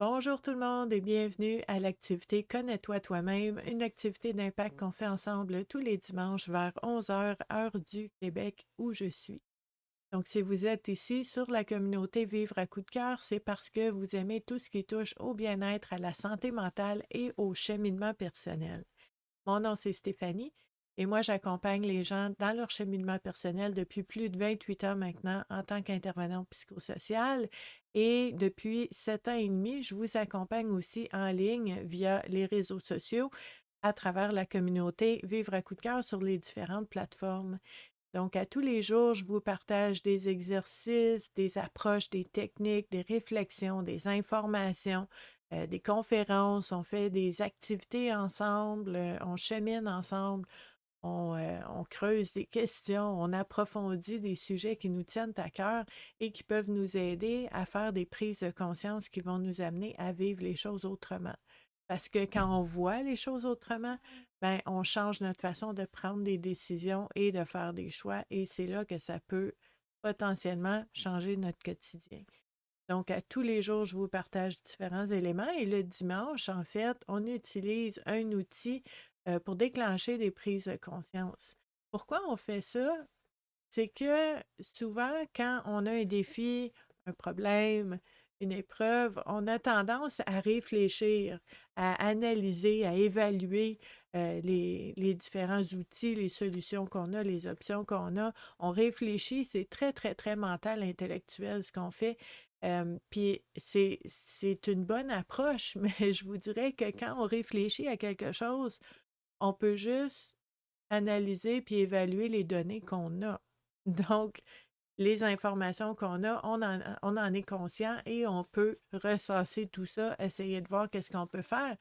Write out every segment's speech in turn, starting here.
Bonjour tout le monde et bienvenue à l'activité Connais-toi toi-même, une activité d'impact qu'on fait ensemble tous les dimanches vers 11 heures, heure du Québec où je suis. Donc, si vous êtes ici sur la communauté Vivre à coup de cœur, c'est parce que vous aimez tout ce qui touche au bien-être, à la santé mentale et au cheminement personnel. Mon nom, c'est Stéphanie et moi, j'accompagne les gens dans leur cheminement personnel depuis plus de 28 ans maintenant en tant qu'intervenante psychosociale. Et depuis 7 ans et demi, je vous accompagne aussi en ligne via les réseaux sociaux à travers la communauté Vivre à coup de cœur sur les différentes plateformes. Donc, à tous les jours, je vous partage des exercices, des approches, des techniques, des réflexions, des informations, des conférences, on fait des activités ensemble, on chemine ensemble, on creuse des questions, on approfondit des sujets qui nous tiennent à cœur et qui peuvent nous aider à faire des prises de conscience qui vont nous amener à vivre les choses autrement. Parce que quand on voit les choses autrement, ben, on change notre façon de prendre des décisions et de faire des choix, et c'est là que ça peut potentiellement changer notre quotidien. Donc, à tous les jours, je vous partage différents éléments et le dimanche, en fait, on utilise un outil pour déclencher des prises de conscience. Pourquoi on fait ça? C'est que souvent, quand on a un défi, un problème, une épreuve, on a tendance à réfléchir, à analyser, à évaluer les différents outils, les solutions qu'on a, les options qu'on a. On réfléchit, c'est très, très, très mental, intellectuel ce qu'on fait. Puis c'est une bonne approche, mais je vous dirais que quand on réfléchit à quelque chose, on peut juste analyser puis évaluer les données qu'on a. Donc, les informations qu'on a, on en est conscient et on peut recenser tout ça, essayer de voir qu'est-ce qu'on peut faire.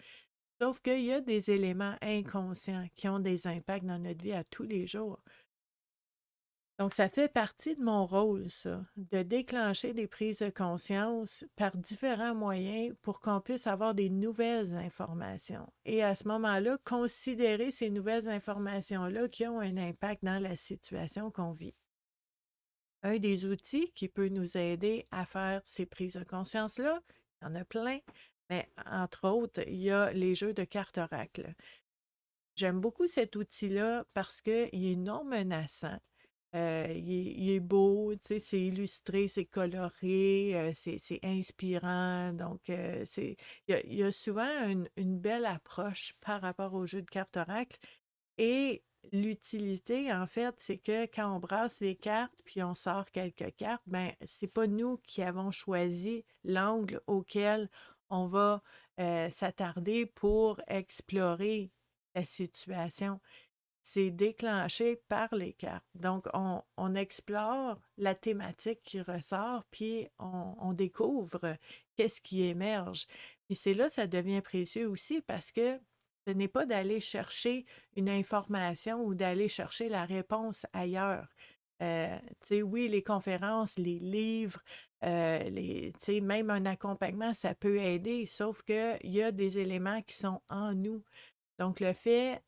Sauf qu'il y a des éléments inconscients qui ont des impacts dans notre vie à tous les jours. Donc, ça fait partie de mon rôle, ça, de déclencher des prises de conscience par différents moyens pour qu'on puisse avoir des nouvelles informations. Et à ce moment-là, considérer ces nouvelles informations-là qui ont un impact dans la situation qu'on vit. Un des outils qui peut nous aider à faire ces prises de conscience-là, il y en a plein, mais entre autres, il y a les jeux de cartes oracle. J'aime beaucoup cet outil-là parce qu'il est non menaçant. Il est beau, tu sais, c'est illustré, c'est coloré, c'est inspirant. Donc, il y a souvent une belle approche par rapport au jeu de cartes oracle. Et l'utilité, en fait, c'est que quand on brasse les cartes puis on sort quelques cartes, ben c'est pas nous qui avons choisi l'angle auquel on va s'attarder pour explorer la situation. C'est déclenché par les cartes. Donc, on explore la thématique qui ressort, puis on découvre qu'est-ce qui émerge. Puis c'est là que ça devient précieux aussi parce que ce n'est pas d'aller chercher une information ou d'aller chercher la réponse ailleurs. Tu sais, oui, les conférences, les livres, tu sais, même un accompagnement, ça peut aider, sauf qu'il y a des éléments qui sont en nous. Donc, le fait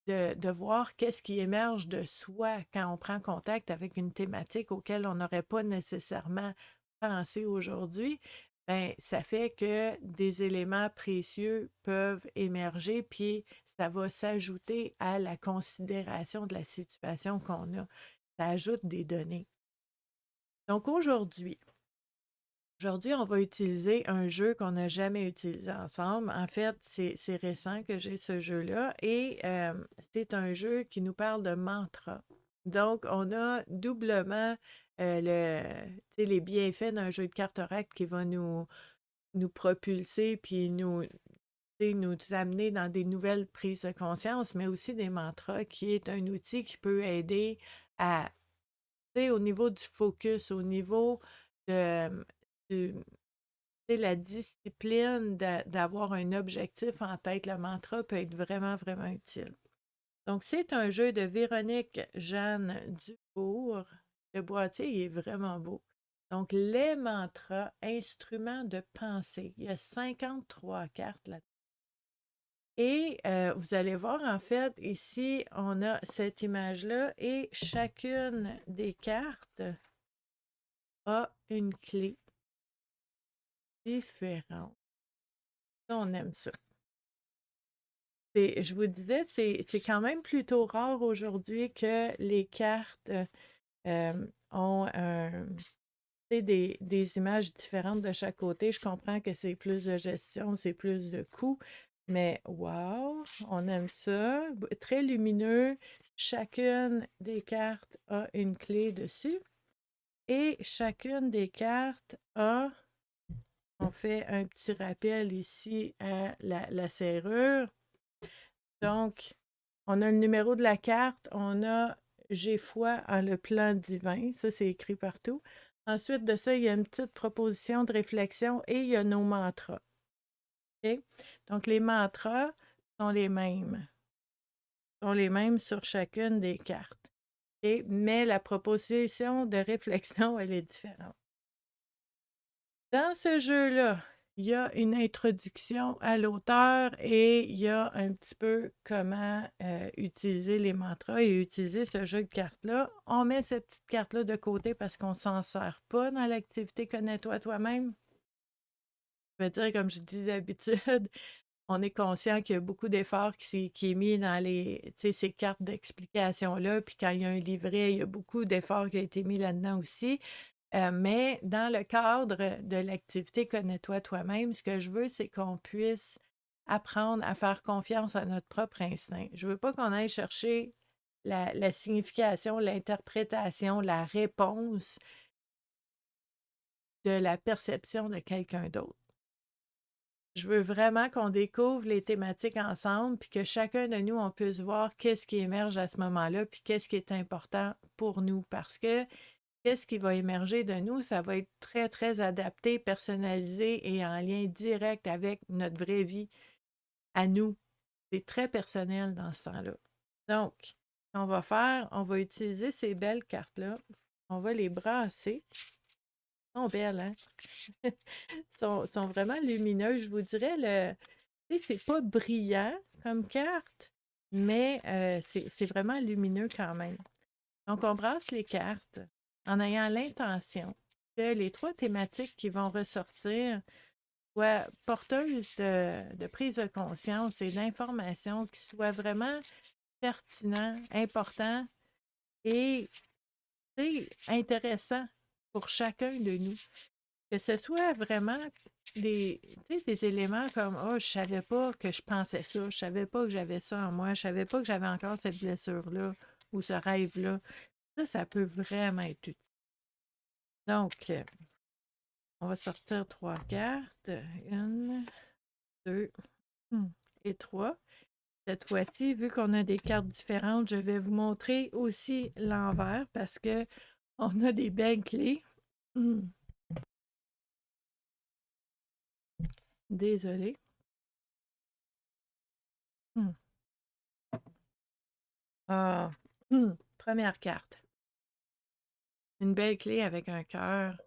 de voir qu'est-ce qui émerge de soi quand on prend contact avec une thématique auquel on n'aurait pas nécessairement pensé aujourd'hui, ben, ça fait que des éléments précieux peuvent émerger, puis ça va s'ajouter à la considération de la situation qu'on a. Ça ajoute des données. Donc aujourd'hui, on va utiliser un jeu qu'on n'a jamais utilisé ensemble. En fait, c'est récent que j'ai ce jeu-là et c'est un jeu qui nous parle de mantra. Donc, on a doublement tu sais, les bienfaits d'un jeu de cartes oracle qui va nous propulser puis tu sais, nous amener dans des nouvelles prises de conscience, mais aussi des mantras qui est un outil qui peut aider à, tu sais, au niveau du focus, au niveau de, du, sais, la discipline d'avoir un objectif en tête, le mantra peut être vraiment, vraiment utile. Donc, c'est un jeu de Véronique Jeanne Dufour. Le boîtier il est vraiment beau. Donc, les mantras, instruments de pensée. Il y a 53 cartes là. Et vous allez voir, en fait, ici, on a cette image-là et chacune des cartes a une clé différente. Ça, on aime ça. Je vous disais, c'est quand même plutôt rare aujourd'hui que les cartes ont des images différentes de chaque côté. Je comprends que c'est plus de gestion, c'est plus de coûts, mais wow, on aime ça. Très lumineux. Chacune des cartes a une clé dessus et chacune des cartes a, on fait un petit rappel ici à la serrure. Donc, on a le numéro de la carte, on a J'ai foi en le plan divin, ça c'est écrit partout. Ensuite de ça, il y a une petite proposition de réflexion et il y a nos mantras. OK? Donc, les mantras sont les mêmes. Sont les mêmes sur chacune des cartes. OK? Mais la proposition de réflexion, elle est différente. Dans ce jeu-là, il y a une introduction à l'auteur et il y a un petit peu comment utiliser les mantras et utiliser ce jeu de cartes-là. On met cette petite carte-là de côté parce qu'on ne s'en sert pas dans l'activité Connais-toi toi-même. Je veux dire, comme je dis d'habitude, on est conscient qu'il y a beaucoup d'efforts qui est mis dans ces cartes d'explication-là. Puis quand il y a un livret, il y a beaucoup d'efforts qui ont été mis là-dedans aussi. Mais dans le cadre de l'activité Connais-toi toi-même, ce que je veux, c'est qu'on puisse apprendre à faire confiance à notre propre instinct. Je ne veux pas qu'on aille chercher la signification, l'interprétation, la réponse de la perception de quelqu'un d'autre. Je veux vraiment qu'on découvre les thématiques ensemble, puis que chacun de nous, on puisse voir qu'est-ce qui émerge à ce moment-là, puis qu'est-ce qui est important pour nous. Parce que qu'est-ce qui va émerger de nous, ça va être très, très adapté, personnalisé et en lien direct avec notre vraie vie à nous. C'est très personnel dans ce temps-là. Donc, ce qu'on va faire, on va utiliser ces belles cartes-là. On va les brasser. Elles sont belles, hein? sont vraiment lumineuses. Je vous dirais, c'est pas brillant comme carte, mais c'est vraiment lumineux quand même. Donc, on brasse les cartes en ayant l'intention que les 3 thématiques qui vont ressortir soient porteuses de prise de conscience et d'informations qui soient vraiment pertinents, importants et intéressants pour chacun de nous. Que ce soit vraiment des éléments comme oh, je savais pas que je pensais ça, je savais pas que j'avais ça en moi, je savais pas que j'avais encore cette blessure-là ou ce rêve-là. Ça peut vraiment être utile. Donc, on va sortir 3 cartes. 1, 2 et 3. Cette fois-ci, vu qu'on a des cartes différentes, je vais vous montrer aussi l'envers parce que on a des belles clés. Désolée. Ah, première carte. Une belle clé avec un cœur.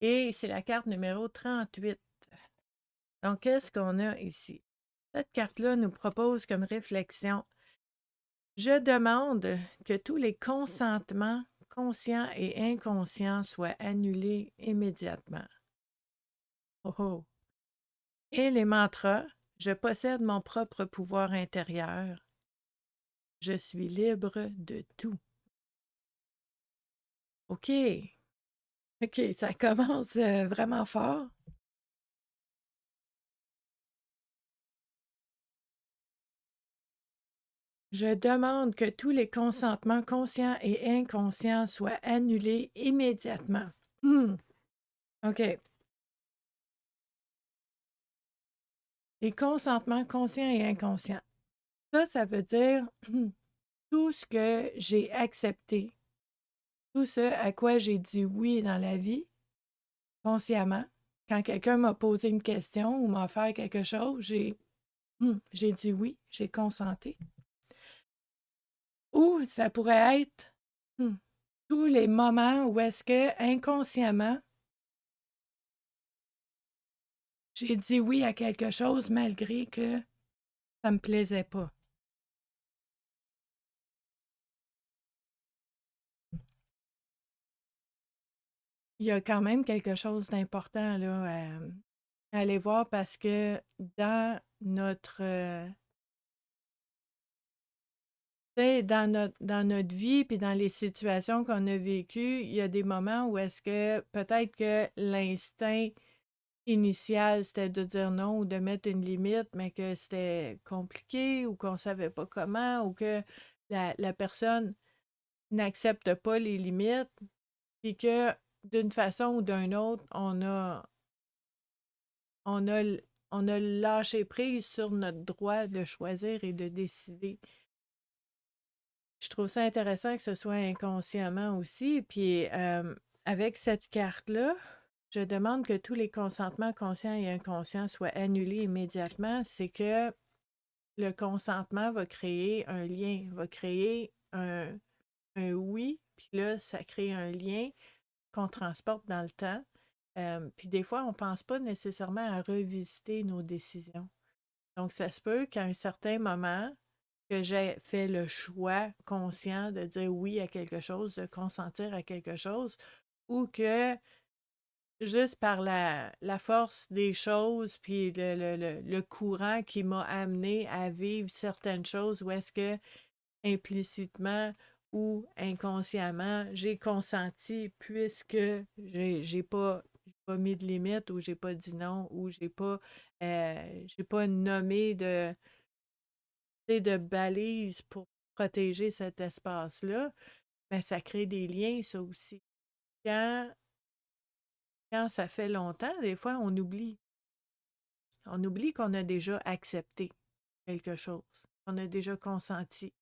Et c'est la carte numéro 38. Donc, qu'est-ce qu'on a ici? Cette carte-là nous propose comme réflexion: je demande que tous les consentements conscients et inconscients soient annulés immédiatement. Oh oh. Et les mantras: je possède mon propre pouvoir intérieur. Je suis libre de tout. OK. OK, ça commence vraiment fort. Je demande que tous les consentements conscients et inconscients soient annulés immédiatement. OK. Les consentements conscients et inconscients. Ça veut dire tout ce que j'ai accepté, tout ce à quoi j'ai dit oui dans la vie, consciemment. Quand quelqu'un m'a posé une question ou m'a offert quelque chose, j'ai dit oui, j'ai consenté. Ou ça pourrait être tous les moments où est-ce que inconsciemment, j'ai dit oui à quelque chose malgré que ça me plaisait pas. Il y a quand même quelque chose d'important là, aller voir parce que dans notre, tu sais, dans notre vie, puis dans les situations qu'on a vécues, il y a des moments où est-ce que peut-être que l'instinct initial, c'était de dire non ou de mettre une limite, mais que c'était compliqué ou qu'on savait pas comment ou que la personne n'accepte pas les limites, puis que d'une façon ou d'une autre, on a, on a lâché prise sur notre droit de choisir et de décider. Je trouve ça intéressant que ce soit inconsciemment aussi. Puis avec cette carte-là, je demande que tous les consentements conscients et inconscients soient annulés immédiatement. C'est que le consentement va créer un lien, va créer un oui, puis là, ça crée un lien qu'on transporte dans le temps. Puis des fois, on ne pense pas nécessairement à revisiter nos décisions. Donc, ça se peut qu'à un certain moment, que j'ai fait le choix conscient de dire oui à quelque chose, de consentir à quelque chose, ou que juste par la force des choses, puis le courant qui m'a amené à vivre certaines choses, où est-ce que implicitement ou inconsciemment, j'ai consenti puisque j'ai pas mis de limite ou j'ai pas dit non ou j'ai pas nommé de balises pour protéger cet espace-là, ben, ça crée des liens, ça aussi. Quand, quand ça fait longtemps, des fois, on oublie. On oublie qu'on a déjà accepté quelque chose, qu'on a déjà consenti,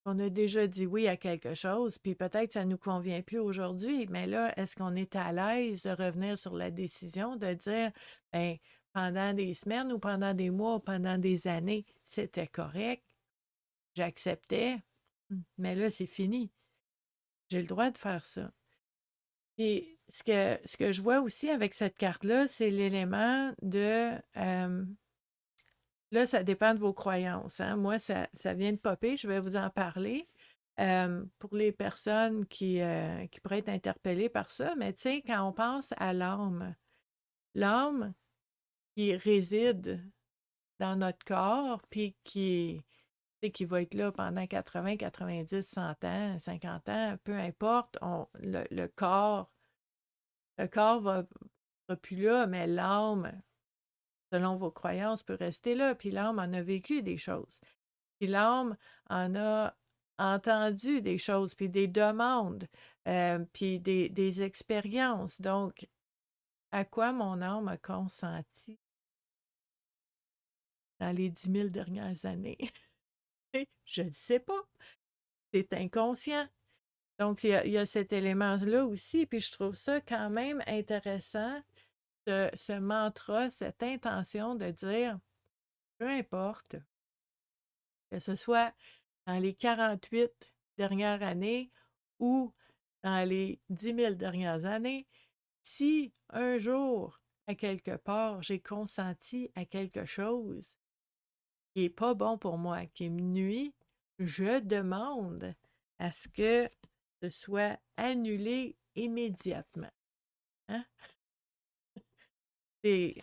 qu'on a déjà dit oui à quelque chose, puis peut-être que ça ne nous convient plus aujourd'hui, mais là, est-ce qu'on est à l'aise de revenir sur la décision de dire, ben, pendant des semaines ou pendant des mois ou pendant des années, c'était correct, j'acceptais, mais là, c'est fini. J'ai le droit de faire ça. Et ce que je vois aussi avec cette carte-là, c'est l'élément de là, ça dépend de vos croyances, hein. Moi, ça vient de popper, je vais vous en parler. Pour les personnes qui pourraient être interpellées par ça, mais tu sais, quand on pense à l'âme qui réside dans notre corps, puis qui va être là pendant 80, 90, 100 ans, 50 ans, peu importe, le corps va plus là, mais l'âme, selon vos croyances, peut rester là. Puis l'âme en a vécu des choses. Puis l'âme en a entendu des choses, puis des demandes, puis des expériences. Donc, à quoi mon âme a consenti dans les 10 000 dernières années? Je ne sais pas. C'est inconscient. Donc, il y a cet élément-là aussi, puis je trouve ça quand même intéressant, ce mantra, cette intention de dire, peu importe, que ce soit dans les 48 dernières années ou dans les 10 000 dernières années, si un jour, à quelque part, j'ai consenti à quelque chose qui n'est pas bon pour moi, qui me nuit, je demande à ce que ce soit annulé immédiatement. Hein? C'est,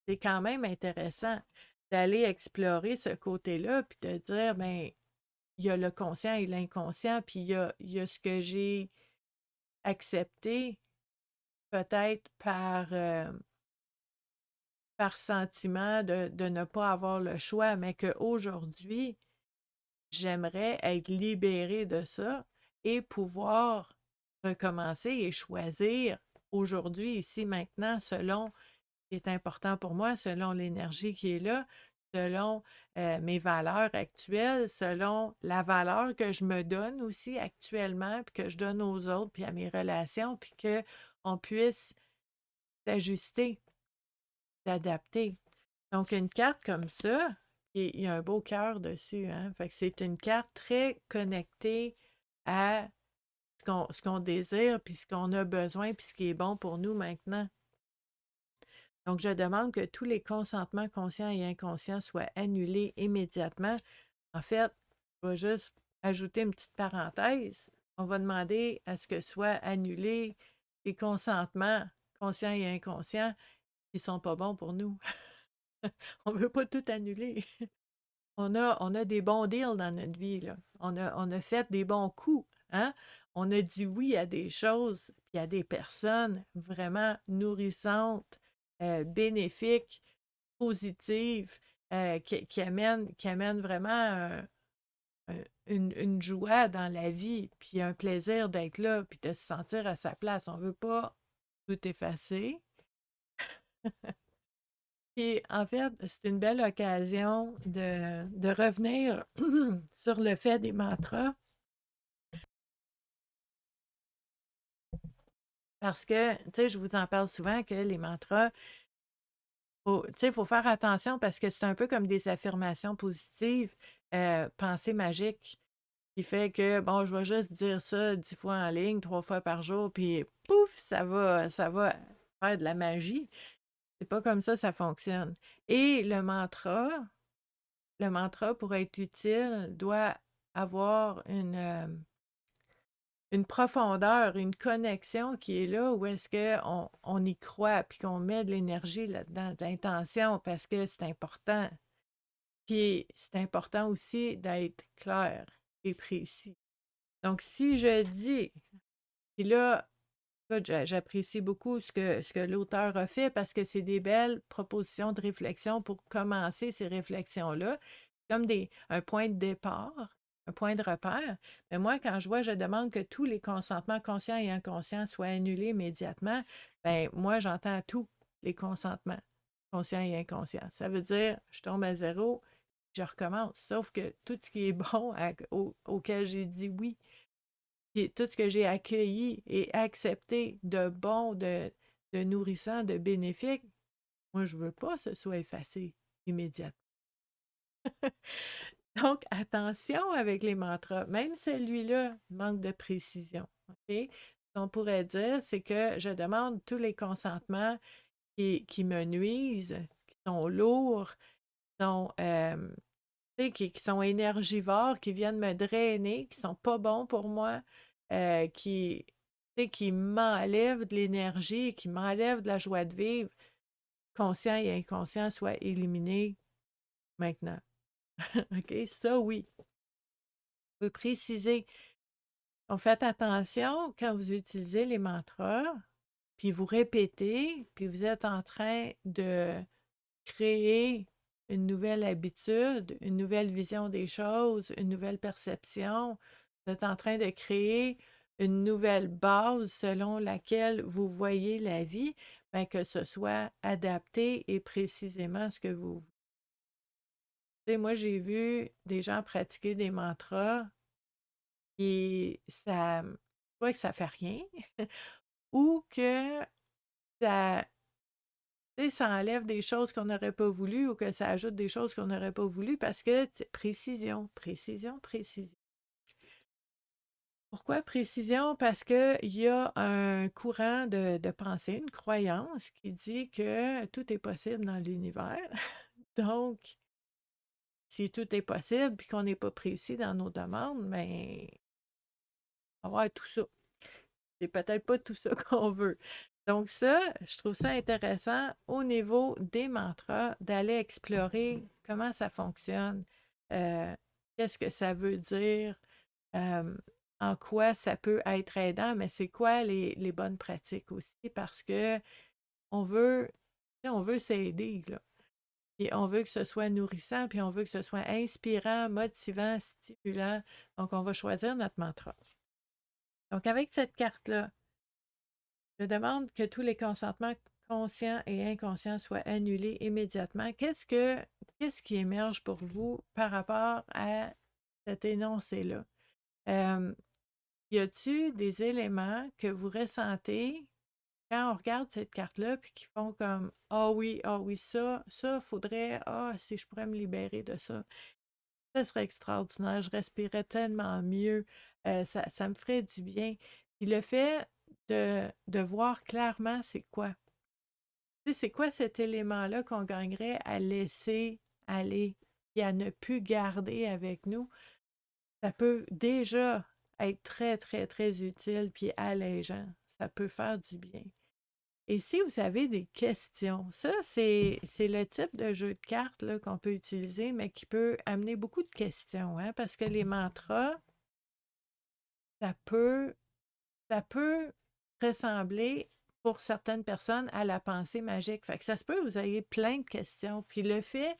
c'est quand même intéressant d'aller explorer ce côté-là, puis de dire, ben, il y a le conscient et l'inconscient, puis il y a ce que j'ai accepté, peut-être par sentiment de ne pas avoir le choix, mais qu'aujourd'hui, j'aimerais être libérée de ça et pouvoir recommencer et choisir aujourd'hui, ici, maintenant, selon ce qui est important pour moi, selon l'énergie qui est là, selon mes valeurs actuelles, selon la valeur que je me donne aussi actuellement, puis que je donne aux autres, puis à mes relations, puis qu'on puisse s'ajuster, s'adapter. Donc, une carte comme ça, il y a un beau cœur dessus, hein? Fait que c'est une carte très connectée à ce qu'on désire, puis ce qu'on a besoin, puis ce qui est bon pour nous maintenant. Donc, je demande que tous les consentements conscients et inconscients soient annulés immédiatement. En fait, je vais juste ajouter une petite parenthèse. On va demander à ce que soient annulés les consentements conscients et inconscients Ils sont pas bons pour nous. On veut pas tout annuler. On a des bons deals dans notre vie, là. On a fait des bons coups, hein? On a dit oui à des choses, puis à des personnes vraiment nourrissantes, bénéfiques, positives, qui amènent vraiment une joie dans la vie, puis un plaisir d'être là, puis de se sentir à sa place. On veut pas tout effacer. Et en fait, c'est une belle occasion de revenir sur le fait des mantras parce que, tu sais, je vous en parle souvent que les mantras, tu sais, il faut faire attention parce que c'est un peu comme des affirmations positives, pensée magique, qui fait que, bon, je vais juste dire ça 10 fois en ligne, 3 fois par jour, puis pouf, ça va faire de la magie. C'est pas comme ça fonctionne. Et le mantra, pour être utile, doit avoir une profondeur, une connexion qui est là où est-ce qu'on y croit, puis qu'on met de l'énergie là-dedans, de l'intention, parce que c'est important. Puis c'est important aussi d'être clair et précis. Donc, si je dis, puis là, écoute, j'apprécie beaucoup ce que l'auteur a fait parce que c'est des belles propositions de réflexion pour commencer ces réflexions-là, comme un point de départ, un point de repère. Mais moi, quand je demande que tous les consentements conscients et inconscients soient annulés immédiatement, ben moi, j'entends tous les consentements conscients et inconscients. Ça veut dire, je tombe à zéro, je recommence. Sauf que tout ce qui est bon auquel j'ai dit oui, puis tout ce que j'ai accueilli et accepté de bon, de nourrissant, de bénéfique, moi, je veux pas que ce soit effacé immédiatement. Donc, attention avec les mantras. Même celui-là manque de précision. OK? Ce qu'on pourrait dire, c'est que je demande tous les consentements qui me nuisent, qui sont lourds, sont, qui sont énergivores, qui viennent me drainer, qui sont pas bons pour moi, qui, qui m'enlèvent de l'énergie, qui m'enlèvent de la joie de vivre, conscient et inconscient, soient éliminés maintenant. OK? Ça, oui. On peut préciser. Donc, faites attention quand vous utilisez les mantras, puis vous répétez, puis vous êtes en train de créer une nouvelle habitude, une nouvelle vision des choses, une nouvelle perception. Vous êtes en train de créer une nouvelle base selon laquelle vous voyez la vie, bien, que ce soit adapté et précisément ce que vous voulez. Tu sais, moi, j'ai vu des gens pratiquer des mantras et ça, soit que ça fait rien, ou que ça, tu sais, ça enlève des choses qu'on n'aurait pas voulu ou que ça ajoute des choses qu'on n'aurait pas voulu parce que précision, précision, précision. Pourquoi précision? Parce qu'il y a un courant de pensée, une croyance qui dit que tout est possible dans l'univers. Donc, si tout est possible puis qu'on n'est pas précis dans nos demandes, mais on va avoir tout ça. C'est peut-être pas tout ça qu'on veut. Donc ça, je trouve ça intéressant au niveau des mantras, d'aller explorer comment ça fonctionne, euh, qu'est-ce que ça veut dire, euh, en quoi ça peut être aidant, mais c'est quoi les bonnes pratiques aussi, parce que on veut, on veut s'aider, là. Puis on veut que ce soit nourrissant, puis on veut que ce soit inspirant, motivant, stimulant. Donc, on va choisir notre mantra. Donc, avec cette carte-là, je demande que tous les consentements conscients et inconscients soient annulés immédiatement. Qu'est-ce qui émerge pour vous par rapport à cet énoncé-là? Y a-t-il des éléments que vous ressentez quand on regarde cette carte-là puis qui font comme ah oui, ça, faudrait, si je pourrais me libérer de ça, ça serait extraordinaire, je respirais tellement mieux, ça me ferait du bien. Puis le fait de voir clairement c'est quoi. Tu sais, c'est quoi cet élément-là qu'on gagnerait à laisser aller et à ne plus garder avec nous? Ça peut déjà être très, très, très utile puis allégeant. Ça peut faire du bien. Et si vous avez des questions, ça, c'est le type de jeu de cartes là, qu'on peut utiliser, mais qui peut amener beaucoup de questions, hein, parce que les mantras, ça peut, ça peut ressembler pour certaines personnes à la pensée magique. Fait que ça se peut que vous ayez plein de questions. Puis le fait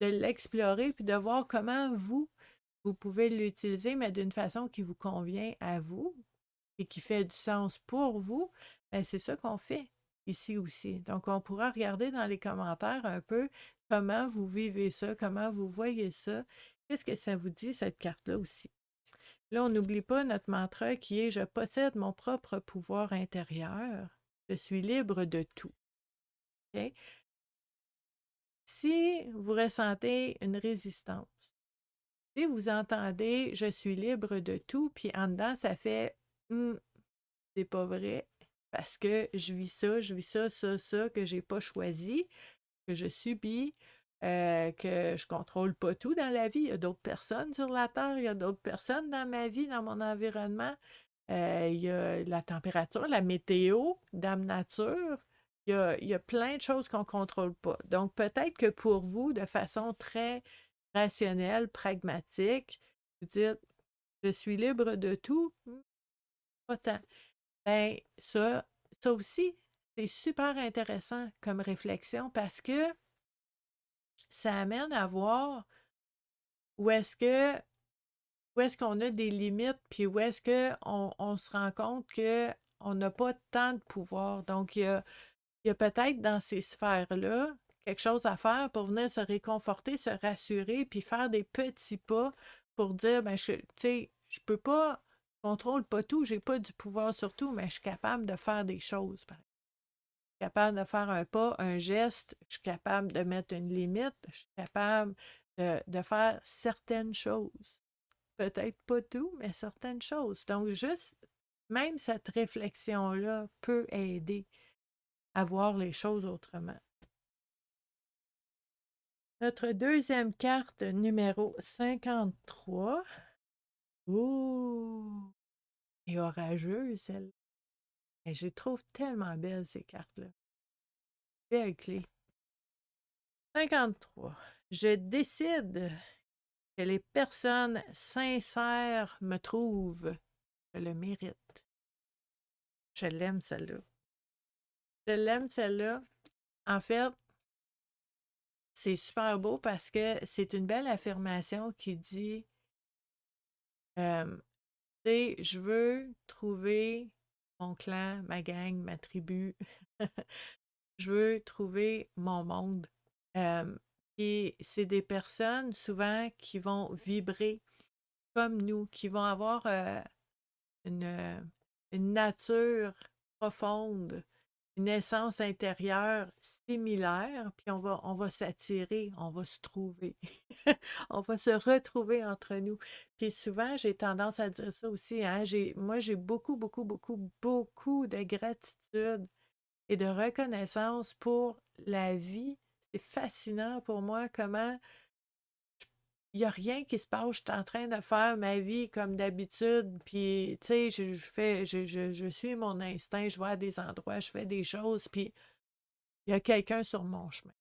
de l'explorer, puis de voir comment vous pouvez l'utiliser, mais d'une façon qui vous convient à vous et qui fait du sens pour vous, ben c'est ça qu'on fait ici aussi. Donc, on pourra regarder dans les commentaires un peu comment vous vivez ça, comment vous voyez ça, qu'est-ce que ça vous dit, cette carte-là aussi. Là, on n'oublie pas notre mantra qui est « Je possède mon propre pouvoir intérieur, je suis libre de tout ». OK? Si vous ressentez une résistance, si vous entendez « Je suis libre de tout », puis en dedans, ça fait c'est pas vrai, parce que je vis ça, que j'ai pas choisi, que je subis, que je contrôle pas tout dans la vie. Il y a d'autres personnes sur la Terre, il y a d'autres personnes dans ma vie, dans mon environnement. Il y a la température, la météo, Dame Nature. Il y a plein de choses qu'on ne contrôle pas. Donc, peut-être que pour vous, de façon très rationnelle, pragmatique, vous dites, je suis libre de tout, pas tant. Ben, ça aussi, c'est super intéressant comme réflexion parce que ça amène à voir où est-ce que où est-ce qu'on a des limites, puis où est-ce qu'on se rend compte qu'on n'a pas tant de pouvoir. Donc, il y a peut-être dans ces sphères-là quelque chose à faire pour venir se réconforter, se rassurer, puis faire des petits pas pour dire, ben, tu sais, je peux pas, je contrôle pas tout, j'ai pas du pouvoir sur tout, mais je suis capable de faire des choses, par exemple. Je suis capable de faire un pas, un geste, je suis capable de mettre une limite, je suis capable de faire certaines choses. Peut-être pas tout, mais certaines choses. Donc, juste, même cette réflexion-là peut aider à voir les choses autrement. Notre deuxième carte, numéro 53. Ouh! Et orageuse, celle. Et je les trouve tellement belles, ces cartes-là. Belle clé. 53. Je décide que les personnes sincères me trouvent. Je le mérite. Je l'aime, celle-là. Je l'aime, celle-là. En fait, c'est super beau parce que c'est une belle affirmation qui dit tu sais, je veux trouver mon clan, ma gang, ma tribu. Je veux trouver mon monde. Et c'est des personnes souvent qui vont vibrer comme nous, qui vont avoir une, une nature profonde, une essence intérieure similaire, puis on va s'attirer, on va se trouver. On va se retrouver entre nous. Puis souvent, j'ai tendance à dire ça aussi, hein, moi, j'ai beaucoup, beaucoup, beaucoup, beaucoup de gratitude et de reconnaissance pour la vie. C'est fascinant pour moi comment il n'y a rien qui se passe. Je suis en train de faire ma vie comme d'habitude. Puis, tu sais, je suis mon instinct. Je vais à des endroits, je fais des choses. Puis, il y a quelqu'un sur mon chemin.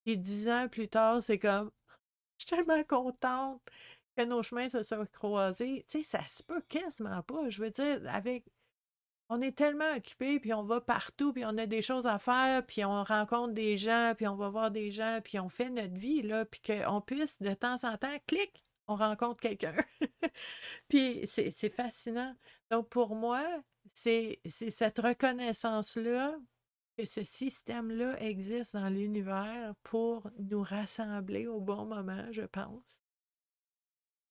Et 10 ans plus tard, c'est comme, je suis tellement contente que nos chemins se soient croisés. Tu sais, ça se peut quasiment pas. Je veux dire, on est tellement occupés, puis on va partout, puis on a des choses à faire, puis on rencontre des gens, puis on va voir des gens, puis on fait notre vie, là, puis qu'on puisse, de temps en temps, clic, on rencontre quelqu'un. Puis c'est fascinant. Donc, pour moi, c'est cette reconnaissance-là, que ce système-là existe dans l'univers pour nous rassembler au bon moment, je pense.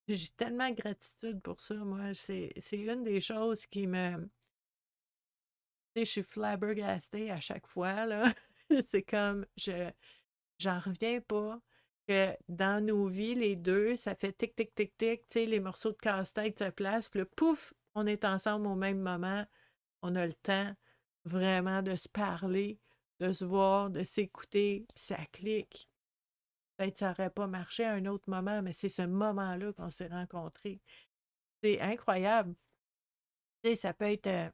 J'ai tellement de gratitude pour ça, moi. C'est une des choses qui me... Tu sais, je suis flabbergastée à chaque fois, là. C'est comme, j'en reviens pas que dans nos vies, les deux, ça fait tic, tic, tic, tic, tu sais, les morceaux de casse-tête se placent, puis là, pouf, on est ensemble au même moment. On a le temps vraiment de se parler, de se voir, de s'écouter, puis ça clique. Peut-être que ça n'aurait pas marché à un autre moment, mais c'est ce moment-là qu'on s'est rencontrés. C'est incroyable. Tu sais, ça peut être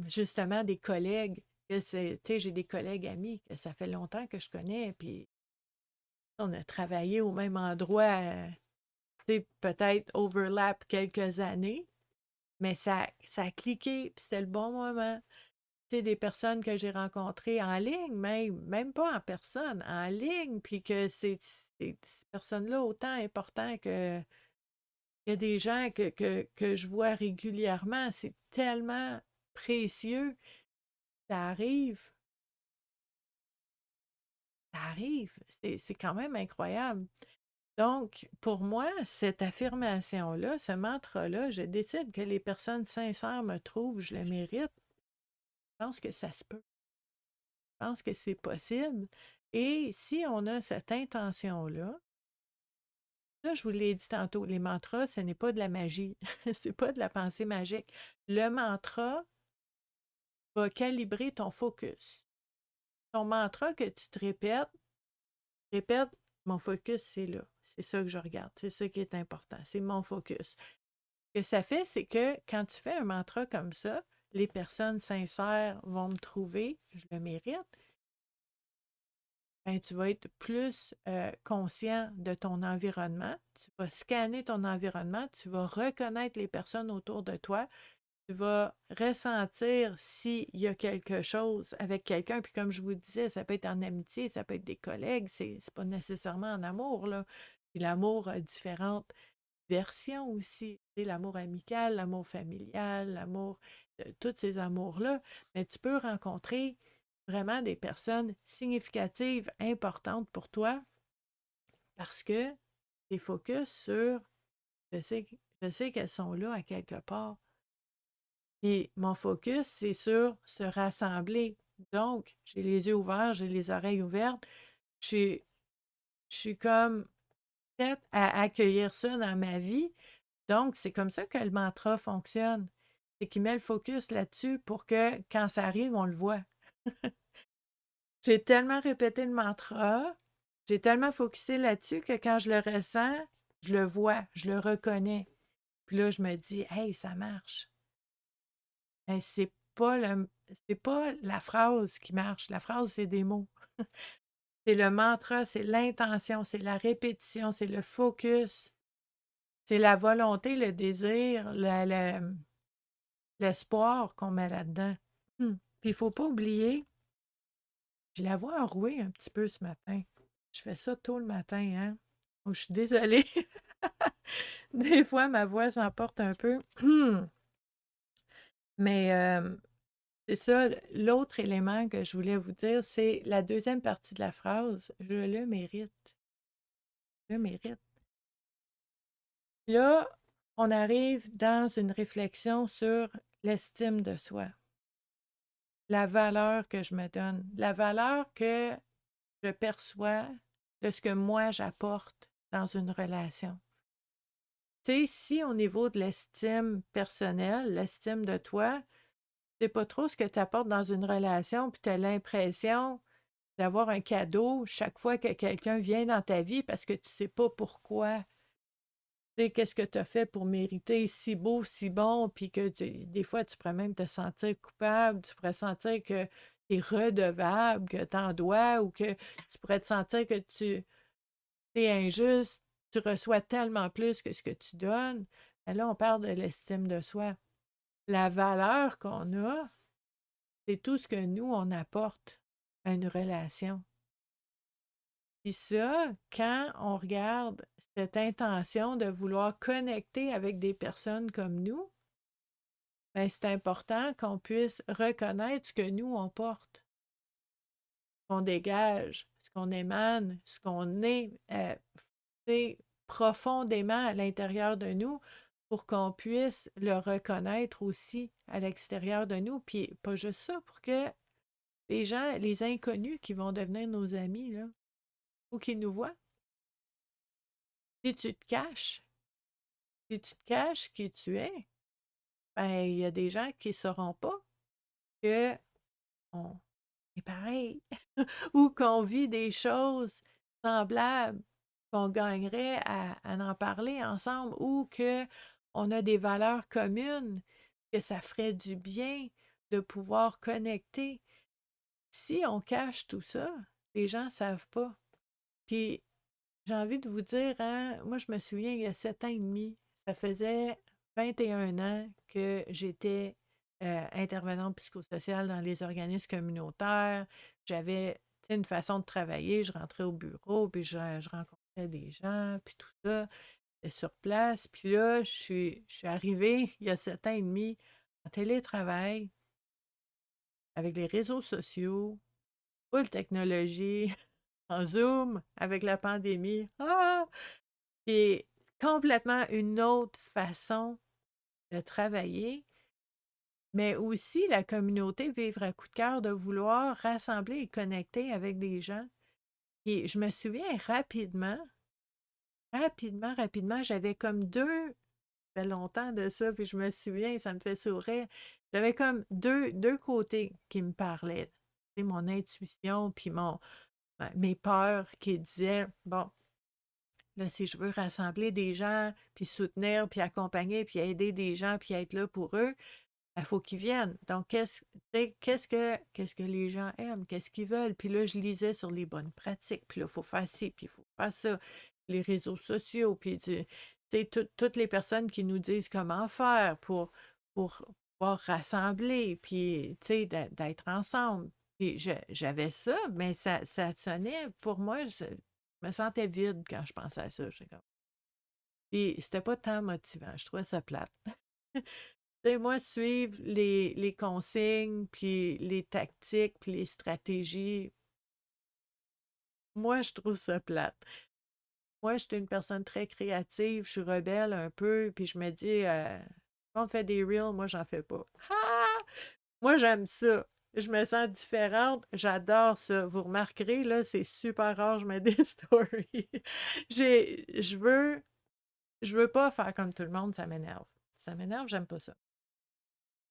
justement des collègues que j'ai des collègues amis que ça fait longtemps que je connais, puis on a travaillé au même endroit, peut-être overlap quelques années, mais ça a cliqué, puis c'était le bon moment. Des personnes que j'ai rencontrées en ligne, même pas en personne, en ligne, puis que ces personnes-là autant importantes que il y a des gens que je vois régulièrement, c'est tellement précieux. Ça arrive, ça arrive. C'est quand même incroyable. Donc, pour moi, cette affirmation-là, ce mantra-là, je décide que les personnes sincères me trouvent, je le mérite. Je pense que ça se peut. Je pense que c'est possible. Et si on a cette intention-là, là, je vous l'ai dit tantôt, les mantras, ce n'est pas de la magie. C'est pas de la pensée magique. Le mantra va calibrer ton focus. Ton mantra que tu te répète, mon focus, c'est là. C'est ça que je regarde. C'est ça qui est important. C'est mon focus. Ce que ça fait, c'est que quand tu fais un mantra comme ça, les personnes sincères vont me trouver, je le mérite. Ben, tu vas être plus conscient de ton environnement. Tu vas scanner ton environnement. Tu vas reconnaître les personnes autour de toi. Tu vas ressentir s'il y a quelque chose avec quelqu'un. Puis comme je vous disais, ça peut être en amitié, ça peut être des collègues, c'est pas nécessairement en amour, là. Puis l'amour a différentes versions aussi. L'amour amical, l'amour familial, l'amour, tous ces amours-là. Mais tu peux rencontrer vraiment des personnes significatives, importantes pour toi, parce que tu es focus sur, je sais qu'elles sont là à quelque part. Et mon focus, c'est sur se rassembler. Donc, j'ai les yeux ouverts, j'ai les oreilles ouvertes. Je suis comme prête à accueillir ça dans ma vie. Donc, c'est comme ça que le mantra fonctionne. C'est qu'il met le focus là-dessus pour que quand ça arrive, on le voit. J'ai tellement répété le mantra, j'ai tellement focusé là-dessus que quand je le ressens, je le vois, je le reconnais. Puis là, je me dis, hey, ça marche. Mais c'est pas la phrase qui marche. La phrase, c'est des mots. C'est le mantra, c'est l'intention, c'est la répétition, c'est le focus, c'est la volonté, le désir, l'espoir qu'on met là-dedans. Puis il faut pas oublier, je la vois enrouée un petit peu ce matin. Je fais ça tôt le matin, hein? Oh, je suis désolée. Des fois, ma voix s'emporte un peu. Mais c'est ça, l'autre élément que je voulais vous dire, c'est la deuxième partie de la phrase, je le mérite. Je le mérite. Là, on arrive dans une réflexion sur l'estime de soi, la valeur que je me donne, la valeur que je perçois de ce que moi j'apporte dans une relation. Tu sais, si au niveau de l'estime personnelle, l'estime de toi, tu sais pas trop ce que tu apportes dans une relation, puis tu as l'impression d'avoir un cadeau chaque fois que quelqu'un vient dans ta vie parce que tu sais pas pourquoi. Tu sais, qu'est-ce que tu as fait pour mériter si beau, si bon, puis que des fois, tu pourrais même te sentir coupable, tu pourrais sentir que tu es redevable, que tu en dois, ou que tu pourrais te sentir que tu es injuste, tu reçois tellement plus que ce que tu donnes. Mais là, on parle de l'estime de soi. La valeur qu'on a, c'est tout ce que nous, on apporte à une relation. Puis ça, quand on regarde cette intention de vouloir connecter avec des personnes comme nous, ben c'est important qu'on puisse reconnaître ce que nous, on porte, ce qu'on dégage, ce qu'on émane, ce qu'on est profondément à l'intérieur de nous pour qu'on puisse le reconnaître aussi à l'extérieur de nous. Puis pas juste ça, pour que les gens, les inconnus qui vont devenir nos amis, là, ou qui nous voient, si tu te caches, si tu te caches qui tu es, ben il y a des gens qui ne sauront pas que on est pareil ou qu'on vit des choses semblables, qu'on gagnerait à en parler ensemble ou qu'on a des valeurs communes, que ça ferait du bien de pouvoir connecter. Si on cache tout ça, les gens ne savent pas. Puis j'ai envie de vous dire, hein, moi je me souviens, il y a 7 ans et demi, ça faisait 21 ans que j'étais intervenante psychosociale dans les organismes communautaires. J'avais une façon de travailler, je rentrais au bureau, puis je rencontrais des gens, puis tout ça, sur place. Puis là, je suis arrivée il y a 7 ans et demi en télétravail, avec les réseaux sociaux, full technologie, en Zoom, avec la pandémie. Ah! Et complètement une autre façon de travailler, mais aussi la communauté vivre à coup de cœur, de vouloir rassembler et connecter avec des gens. Et je me souviens rapidement, j'avais comme deux, ça fait longtemps de ça, puis je me souviens, ça me fait sourire, j'avais comme deux côtés qui me parlaient. Tu sais, mon intuition, puis mes peurs qui disaient, bon, là, si je veux rassembler des gens, puis soutenir, puis accompagner, puis aider des gens, puis être là pour eux, il faut qu'ils viennent. Donc, qu'est-ce que les gens aiment? Qu'est-ce qu'ils veulent? Puis là, je lisais sur les bonnes pratiques. Puis là, il faut faire ci, puis il faut faire ça. Les réseaux sociaux, puis tu sais, toutes les personnes qui nous disent comment faire pour pouvoir rassembler, puis tu sais, d'être ensemble. Puis j'avais ça, mais ça sonnait, pour moi, je me sentais vide quand je pensais à ça. Puis c'était pas tant motivant, je trouvais ça plate. Tu sais, moi, suivre les consignes, puis les tactiques, puis les stratégies, moi, je trouve ça plate. Moi, j'étais une personne très créative, je suis rebelle un peu, puis je me dis, on fait des reels, moi, j'en fais pas. Ah! Moi, j'aime ça. Je me sens différente, j'adore ça. Vous remarquerez, là, c'est super rare, je mets des stories. J'ai, je veux pas faire comme tout le monde, ça m'énerve. Ça m'énerve, j'aime pas ça.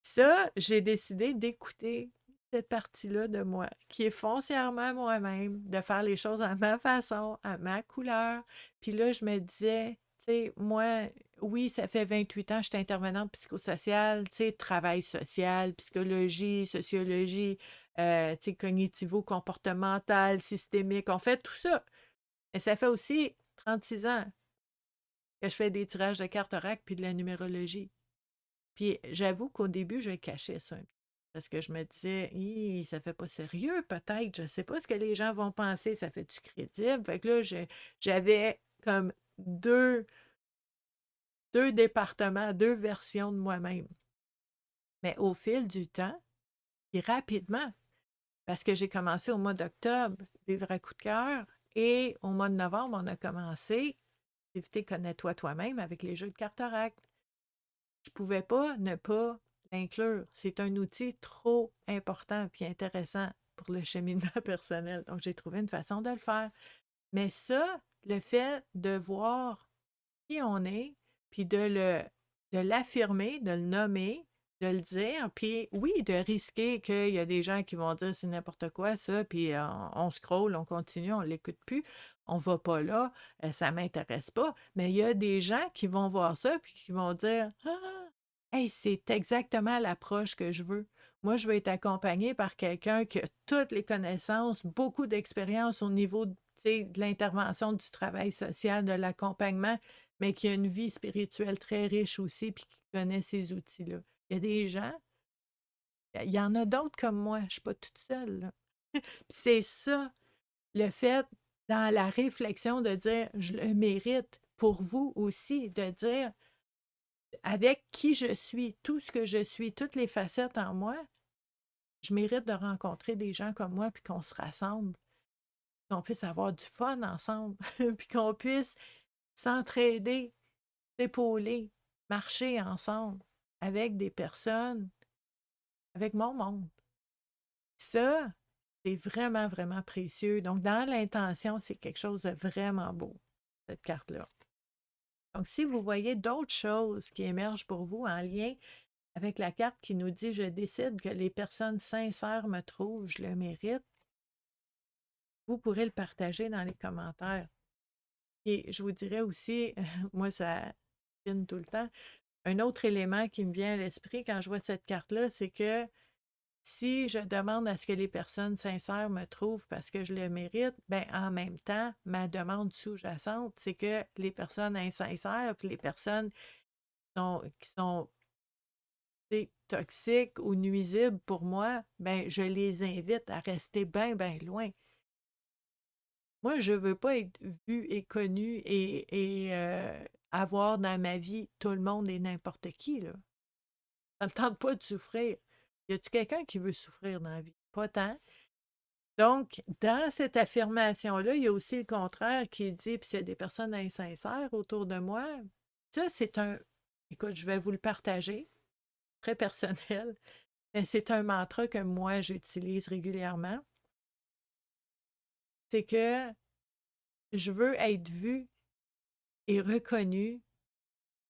Ça, j'ai décidé d'écouter cette partie-là de moi, qui est foncièrement moi-même, de faire les choses à ma façon, à ma couleur. Puis là, je me disais, tu sais, moi, oui, ça fait 28 ans que je suis intervenante psychosociale, tu sais, travail social, psychologie, sociologie, tu sais, cognitivo-comportemental, systémique, on fait tout ça. Et ça fait aussi 36 ans que je fais des tirages de cartes oracle puis de la numérologie. Puis j'avoue qu'au début, je cachais ça un peu. Parce que je me disais, hi, ça fait pas sérieux, peut-être. Je sais pas ce que les gens vont penser. Ça fait-tu crédible? Fait que là, j'avais comme deux départements, deux versions de moi-même. Mais au fil du temps, et rapidement, parce que j'ai commencé au mois d'octobre, vivre à coup de cœur, et au mois de novembre, on a commencé Activité Connais-toi toi-même avec les jeux de cartes oracle. Je pouvais pas ne pas l'inclure. C'est un outil trop important et intéressant pour le cheminement personnel. Donc, j'ai trouvé une façon de le faire. Mais ça, le fait de voir qui on est, puis de l'affirmer, de le nommer, de le dire, puis oui, de risquer qu'il y a des gens qui vont dire c'est n'importe quoi ça, puis on scrolle, on continue, on l'écoute plus, on va pas là, ça m'intéresse pas. Mais il y a des gens qui vont voir ça, puis qui vont dire ah, hey, c'est exactement l'approche que je veux. Moi, je veux être accompagnée par quelqu'un qui a toutes les connaissances, beaucoup d'expérience au niveau, tu sais, de l'intervention, du travail social, de l'accompagnement, mais qui a une vie spirituelle très riche aussi, puis qui connaît ces outils-là. Il y a des gens, il y en a d'autres comme moi, je ne suis pas toute seule, là. Puis c'est ça, le fait, dans la réflexion, de dire je le mérite pour vous aussi, de dire avec qui je suis, tout ce que je suis, toutes les facettes en moi, je mérite de rencontrer des gens comme moi, puis qu'on se rassemble, qu'on puisse avoir du fun ensemble, puis qu'on puisse s'entraider, s'épauler, marcher ensemble avec des personnes, avec mon monde. Ça, c'est vraiment, vraiment précieux. Donc, dans l'intention, c'est quelque chose de vraiment beau, cette carte-là. Donc, si vous voyez d'autres choses qui émergent pour vous en lien avec la carte qui nous dit je décide que les personnes sincères me trouvent, je le mérite, vous pourrez le partager dans les commentaires. Et je vous dirais aussi, moi, ça spinne tout le temps, un autre élément qui me vient à l'esprit quand je vois cette carte-là, c'est que si je demande à ce que les personnes sincères me trouvent parce que je le mérite, ben en même temps, ma demande sous-jacente, c'est que les personnes insincères, puis les personnes qui sont toxiques ou nuisibles pour moi, ben je les invite à rester bien, bien loin. Moi, je veux pas être vue et connue et avoir dans ma vie tout le monde et n'importe qui, là. Ça me tente pas de souffrir. Y a-tu quelqu'un qui veut souffrir dans la vie? Pas tant. Donc, dans cette affirmation-là, il y a aussi le contraire qui dit, puis s'il y a des personnes insincères autour de moi, ça, c'est un... Écoute, je vais vous le partager, très personnel, mais c'est un mantra que moi, j'utilise régulièrement. C'est que je veux être vue et reconnue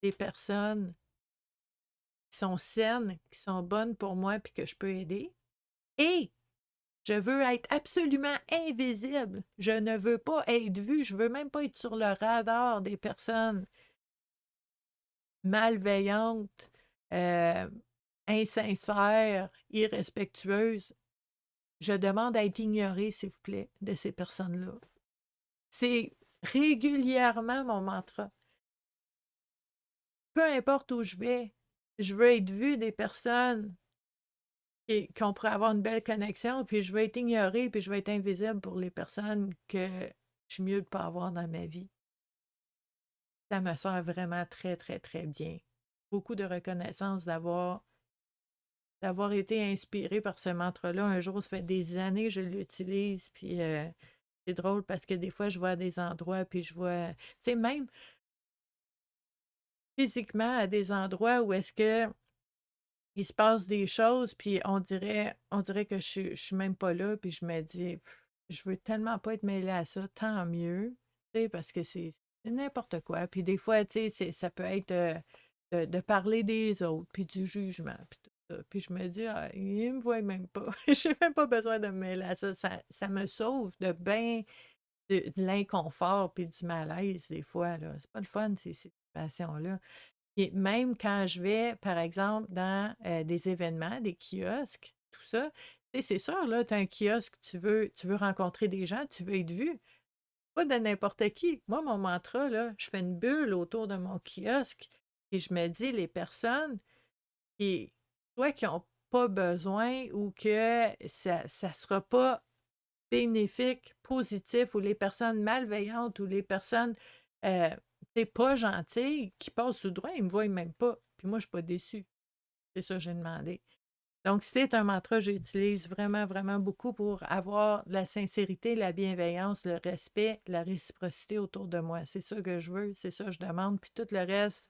des personnes qui sont saines, qui sont bonnes pour moi, puis que je peux aider. Et je veux être absolument invisible. Je ne veux pas être vue. Je veux même pas être sur le radar des personnes malveillantes, euh, insincères, irrespectueuses. Je demande à être ignorée, s'il vous plaît, de ces personnes-là. C'est régulièrement mon mantra. Peu importe où je veux être vue des personnes qu'on pourrait avoir une belle connexion, puis je veux être ignorée, puis je veux être invisible pour les personnes que je suis mieux de ne pas avoir dans ma vie. Ça me sert vraiment très, très, très bien. Beaucoup de reconnaissance d'avoir été inspirée par ce mantra-là. Un jour, ça fait des années que je l'utilise, puis c'est drôle parce que des fois, je vais à des endroits, puis je vois, tu sais, même physiquement à des endroits où est-ce que il se passe des choses, puis on dirait que je suis même pas là, puis je me dis, je veux tellement pas être mêlée à ça, tant mieux, tu sais, parce que c'est n'importe quoi. Puis des fois, tu sais, ça peut être de parler des autres, puis du jugement, puis tout ça. Puis je me dis, ah, ils me voient même pas. J'ai même pas besoin de me mêler à ça. Ça me sauve de bien de l'inconfort, puis du malaise, des fois, là. C'est pas le fun, ces situations-là. Et même quand je vais, par exemple, dans des événements, des kiosques, tout ça, tu sais, c'est sûr, là, tu as un kiosque, tu veux rencontrer des gens, tu veux être vu. Pas de n'importe qui. Moi, mon mantra, là, je fais une bulle autour de mon kiosque et je me dis, les personnes qui, soit qui n'ont pas besoin ou que ça ne sera pas bénéfique, positif, ou les personnes malveillantes ou les personnes c'est pas gentil, qui passent sous droit, ils me voient même pas. Puis moi, je suis pas déçue. C'est ça que j'ai demandé. Donc, c'est un mantra que j'utilise vraiment, vraiment beaucoup pour avoir la sincérité, la bienveillance, le respect, la réciprocité autour de moi. C'est ça que je veux, c'est ça que je demande. Puis tout le reste,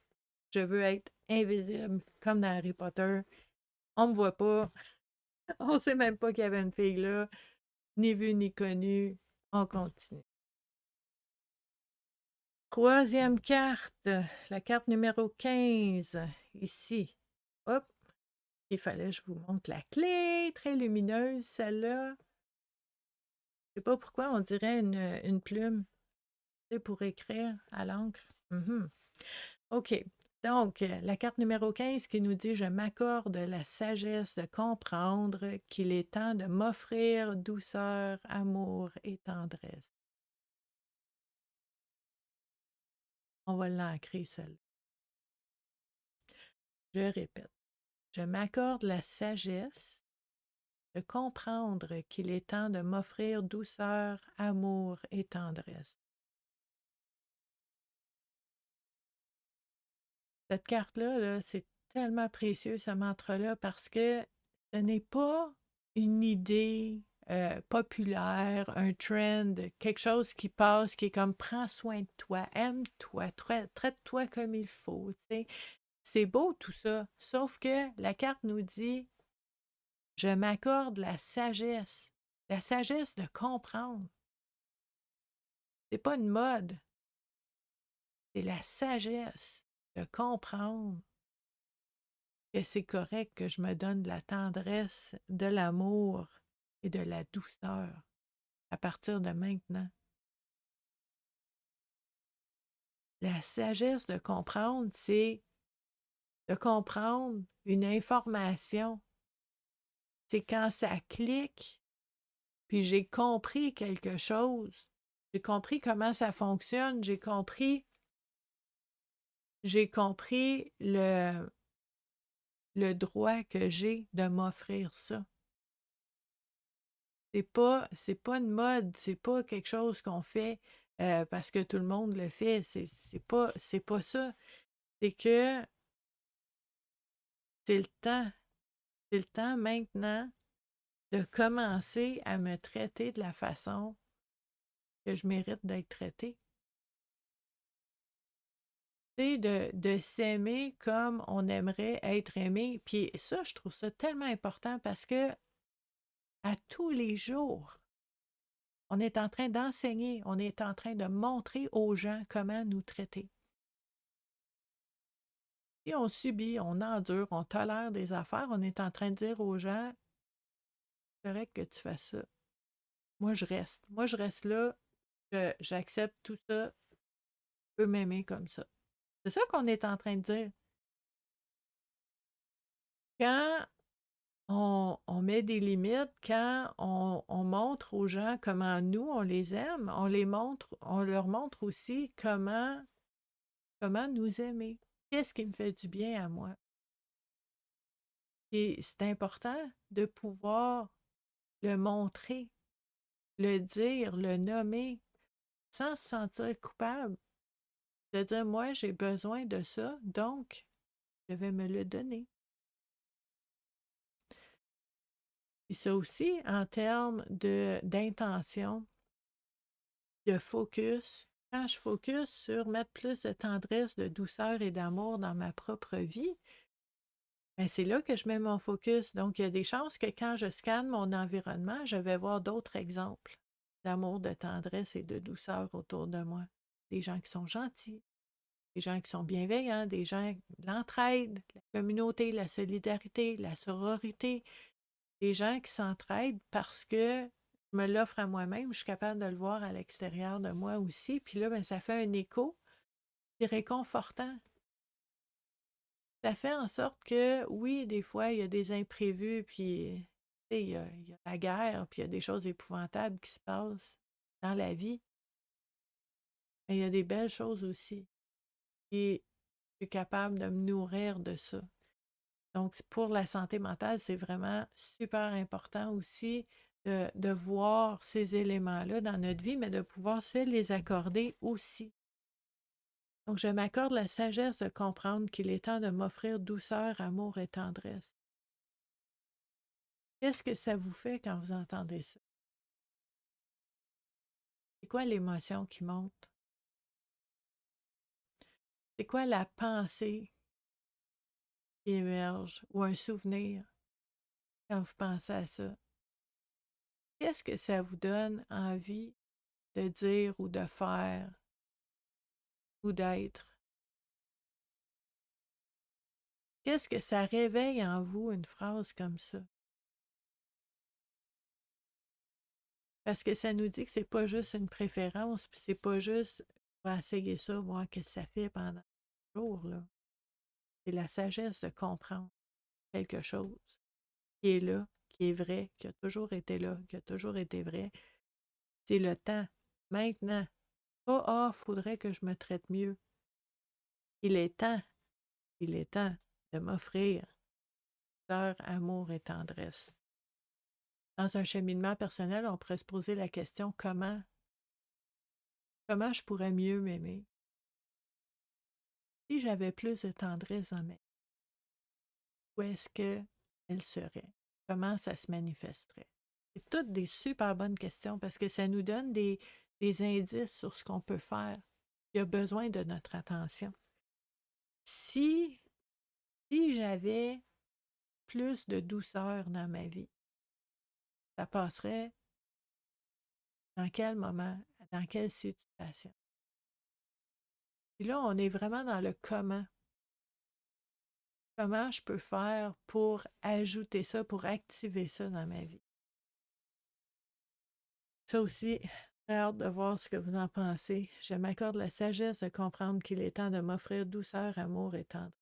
je veux être invisible, comme dans Harry Potter. On me voit pas. On sait même pas qu'il y avait une fille là, ni vue ni connue. On continue. Troisième carte, la carte numéro 15, ici. Hop, il fallait que je vous montre la clé, très lumineuse, celle-là. Je sais pas pourquoi on dirait une plume, tu sais, pour écrire à l'encre. OK. Donc, la carte numéro 15 qui nous dit: «Je m'accorde la sagesse de comprendre qu'il est temps de m'offrir douceur, amour et tendresse.» On va l'ancrer, celle-là. Je répète. Je m'accorde la sagesse de comprendre qu'il est temps de m'offrir douceur, amour et tendresse. Cette carte-là, là, c'est tellement précieux, ce mantra-là, parce que ce n'est pas une idée populaire, un trend, quelque chose qui passe, qui est comme prends soin de toi, aime-toi, traite-toi comme il faut. Tu sais. C'est beau tout ça, sauf que la carte nous dit je m'accorde la sagesse de comprendre. C'est pas une mode, c'est la sagesse de comprendre que c'est correct que je me donne de la tendresse, de l'amour et de la douceur à partir de maintenant. La sagesse de comprendre, c'est de comprendre une information c'est quand ça clique, puis j'ai compris quelque chose. J'ai compris comment ça fonctionne, j'ai compris le droit que j'ai de m'offrir ça. C'est pas une mode, c'est pas quelque chose qu'on fait parce que tout le monde le fait. C'est pas ça. C'est que c'est le temps. C'est le temps maintenant de commencer à me traiter de la façon que je mérite d'être traitée. Tu sais, de s'aimer comme on aimerait être aimé. Puis ça, je trouve ça tellement important parce que à tous les jours, on est en train d'enseigner, on est en train de montrer aux gens comment nous traiter. Si on subit, on endure, on tolère des affaires, on est en train de dire aux gens, c'est correct que tu fasses ça. Moi, je reste. Moi, je reste là. J'accepte tout ça. Tu peux m'aimer comme ça. C'est ça qu'on est en train de dire. Quand on met des limites, quand on montre aux gens comment nous, on les aime, on leur montre aussi comment nous aimer. Qu'est-ce qui me fait du bien à moi? Et c'est important de pouvoir le montrer, le dire, le nommer, sans se sentir coupable. De dire, moi, j'ai besoin de ça, donc je vais me le donner. Et ça aussi, en termes d'intention, de focus, quand je focus sur mettre plus de tendresse, de douceur et d'amour dans ma propre vie, ben c'est là que je mets mon focus. Donc, il y a des chances que quand je scanne mon environnement, je vais voir d'autres exemples d'amour, de tendresse et de douceur autour de moi. Des gens qui sont gentils, des gens qui sont bienveillants, des gens de l'entraide, la communauté, la solidarité, la sororité, des gens qui s'entraident parce que je me l'offre à moi-même, je suis capable de le voir à l'extérieur de moi aussi. Puis là, ben, ça fait un écho, c'est réconfortant. Ça fait en sorte que, oui, des fois, il y a des imprévus, puis tu sais, il y a la guerre, puis il y a des choses épouvantables qui se passent dans la vie. Mais il y a des belles choses aussi. Et je suis capable de me nourrir de ça. Donc, pour la santé mentale, c'est vraiment super important aussi de voir ces éléments-là dans notre vie, mais de pouvoir se les accorder aussi. Donc, je m'accorde la sagesse de comprendre qu'il est temps de m'offrir douceur, amour et tendresse. Qu'est-ce que ça vous fait quand vous entendez ça? C'est quoi l'émotion qui monte? C'est quoi la pensée qui émerge ou un souvenir quand vous pensez à ça? Qu'est-ce que ça vous donne envie de dire ou de faire ou d'être? Qu'est-ce que ça réveille en vous, une phrase comme ça? Parce que ça nous dit que c'est pas juste une préférence, puis c'est pas juste on va essayer ça, voir ce que ça fait pendant le jour, là. C'est la sagesse de comprendre quelque chose qui est là, qui est vrai, qui a toujours été là, qui a toujours été vrai. C'est le temps. Maintenant. Pas ah, faudrait que je me traite mieux. Il est temps, il est temps de m'offrir cœur, amour et tendresse. Dans un cheminement personnel, on pourrait se poser la question comment je pourrais mieux m'aimer? Si j'avais plus de tendresse dans ma vie, où est-ce qu'elle serait? Comment ça se manifesterait? C'est toutes des super bonnes questions parce que ça nous donne des indices sur ce qu'on peut faire. Il y a besoin de notre attention. Si, si j'avais plus de douceur dans ma vie, ça passerait dans quel moment, dans quelle situation? Puis là, on est vraiment dans le comment. Comment je peux faire pour ajouter ça, pour activer ça dans ma vie? Ça aussi, j'ai hâte de voir ce que vous en pensez. Je m'accorde la sagesse de comprendre qu'il est temps de m'offrir douceur, amour et tendresse.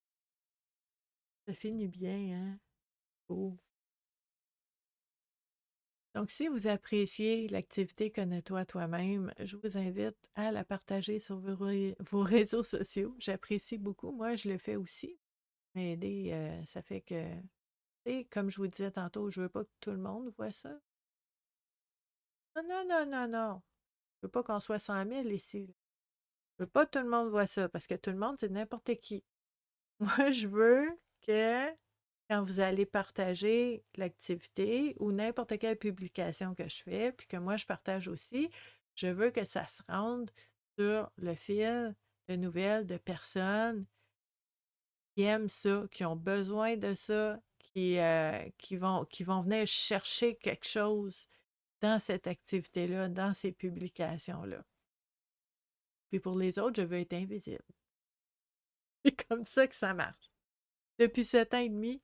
Ça finit bien, hein? Oh. Donc, si vous appréciez l'activité Connais-toi toi-même, je vous invite à la partager sur vos réseaux sociaux. J'apprécie beaucoup. Moi, je le fais aussi. M'aider, ça fait que, tu sais, comme je vous disais tantôt, je veux pas que tout le monde voit ça. Non, non, non, non, non. Je veux pas qu'on soit 100 000 ici. Je veux pas que tout le monde voit ça parce que tout le monde, c'est n'importe qui. Moi, je veux que quand vous allez partager l'activité ou n'importe quelle publication que je fais, puis que moi je partage aussi, je veux que ça se rende sur le fil de nouvelles de personnes qui aiment ça, qui ont besoin de ça, qui vont venir chercher quelque chose dans cette activité-là, dans ces publications-là. Puis pour les autres, je veux être invisible. C'est comme ça que ça marche. Depuis 7 ans et demi,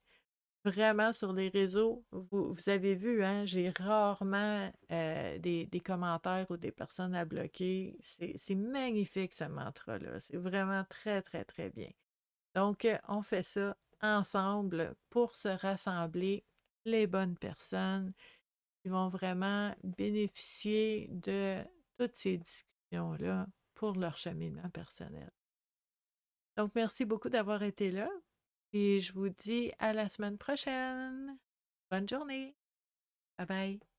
vraiment sur les réseaux, vous avez vu, hein, j'ai rarement des commentaires ou des personnes à bloquer. C'est magnifique ce mantra-là. C'est vraiment très, très, très bien. Donc, on fait ça ensemble pour se rassembler les bonnes personnes qui vont vraiment bénéficier de toutes ces discussions-là pour leur cheminement personnel. Donc, merci beaucoup d'avoir été là et je vous dis à la semaine prochaine. Bonne journée. Bye bye.